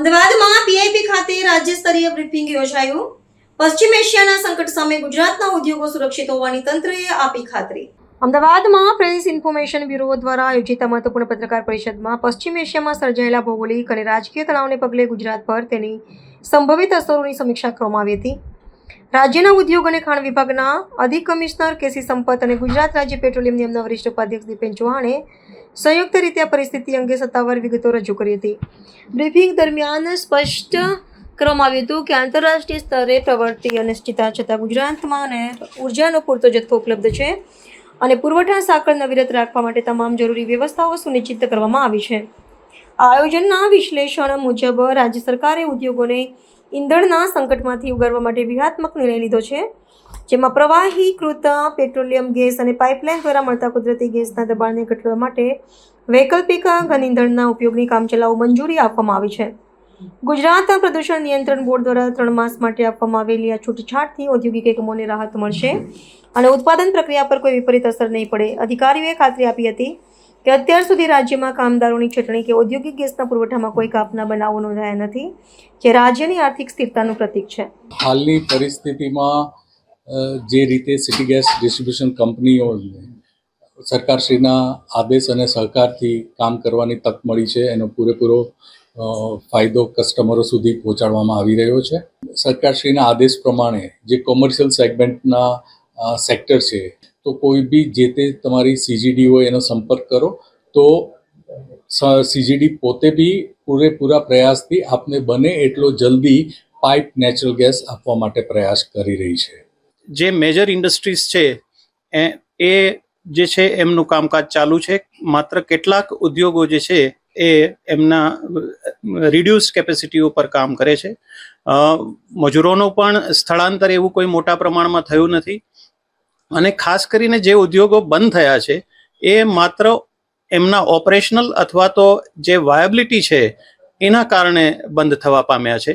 અમદાવાદમાં પીઆઈપી ખાતે રાજ્ય સ્તરીય બ્રીફિંગ યોજાયું. પશ્ચિમ એશિયાના સંકટ સામે ગુજરાતના ઉદ્યોગો સુરક્ષિત હોવાની તંત્રએ આપી ખાતરી. અમદાવાદમાં પ્રેસ ઇન્ફોર્મેશન બ્યુરો દ્વારા આયોજિત મહત્વપૂર્ણ પત્રકાર પરિષદમાં પશ્ચિમ એશિયામાં સર્જાયેલા ભૌગોલિક અને રાજકીય તણાવને પગલે ગુજરાત પર તેની સંભવિત અસરોની સમીક્ષા કરવામાં આવી હતી. રાજ્યના ઉદ્યોગ અને ખાણ વિભાગના અધિક કમિશનર કેસી સંપત અને ગુજરાત રાજ્ય પેટ્રોલિયમ નિગમના વરિષ્ઠ ઉપાધ્યક્ષ દીપેન ચૌહાણે સંયુક્ત રીતે આ પરિસ્થિતિ અંગે સત્તાવાર વિગતો રજૂ કરી હતી. બ્રીફિંગ દરમિયાન સ્પષ્ટ કરવામાં આવ્યું હતું કે આંતરરાષ્ટ્રીય સ્તરે પ્રવર્તી અનિશ્ચિતતા છતાં ગુજરાતમાં અને ઉર્જાનો પૂરતો જથ્થો ઉપલબ્ધ છે અને પુરવઠા સાંકળ નવીરત રાખવા માટે તમામ જરૂરી વ્યવસ્થાઓ સુનિશ્ચિત કરવામાં આવી છે. આયોજનના વિશ્લેષણ મુજબ રાજ્ય સરકારે ઉદ્યોગોને ઈંધણના સંકટમાંથી ઉગારવા માટે વ્યૂહાત્મક નિર્ણય લીધો છે, જેમાં પ્રવાહીકૃત પેટ્રોલિયમ ગેસ અને પાઇપલાઇન દ્વારા મળતા કુદરતી ગેસના દબાણને ઘટાડવા માટે વૈકલ્પિક ઘન ઈંધણના ઉપયોગની કામચલાઉ મંજૂરી આપવામાં આવી છે. ગુજરાત પ્રદૂષણ નિયંત્રણ બોર્ડ દ્વારા 3 માસ માટે આપવામાં આવેલી આ છૂટછાટથી ઔદ્યોગિક એકમોને રાહત મળશે અને ઉત્પાદન પ્રક્રિયા પર કોઈ વિપરીત અસર નહીં પડે. અધિકારીઓએ ખાતરી આપી હતી કે અત્યાર સુધી રાજ્યમાં કામદારોની છટણી કે ઔદ્યોગિક ગેસના પુરવઠામાં કોઈ કાપના બનાવો નોંધાયા નથી, જે રાજ્યની આર્થિક સ્થિરતાનું પ્રતીક છે. હાલની પરિસ્થિતિમાં જે રીતે સિટી ગેસ ડિસ્ટ્રીબ્યુશન કંપનીઓને સરકારશ્રીના આદેશ અને સહકારથી કામ કરવાની તક મળી છે, એનો પૂરેપૂરો ફાયદો કસ્ટમરો સુધી પહોંચાડવામાં આવી રહ્યો છે. સરકારશ્રીના આદેશ પ્રમાણે જે કોમર્શિયલ સેગમેન્ટના સેક્ટર છે, તો કોઈ બી જે તે તમારી સીજીડી હોય એનો સંપર્ક કરો તો સીજીડી પોતે બી પૂરેપૂરા પ્રયાસથી આપને બને એટલો જલ્દી પાઇપ નેચરલ ગેસ આપવા માટે પ્રયાસ કરી રહી છે. જે મેજર ઇન્ડસ્ટ્રીઝ છે એ જે છે એમનું કામકાજ ચાલુ છે. માત્ર કેટલાક ઉદ્યોગો જે છે એ એમના રિડ્યુસ કેપેસિટીઓ પર કામ કરે છે. મજૂરોનું પણ સ્થળાંતર એવું કોઈ મોટા પ્રમાણમાં થયું નથી અને ખાસ કરીને જે ઉદ્યોગો બંધ થયા છે એ માત્ર એમના ઓપરેશનલ અથવા તો જે વાયબિલિટી છે એના કારણે બંધ થવા પામ્યા છે.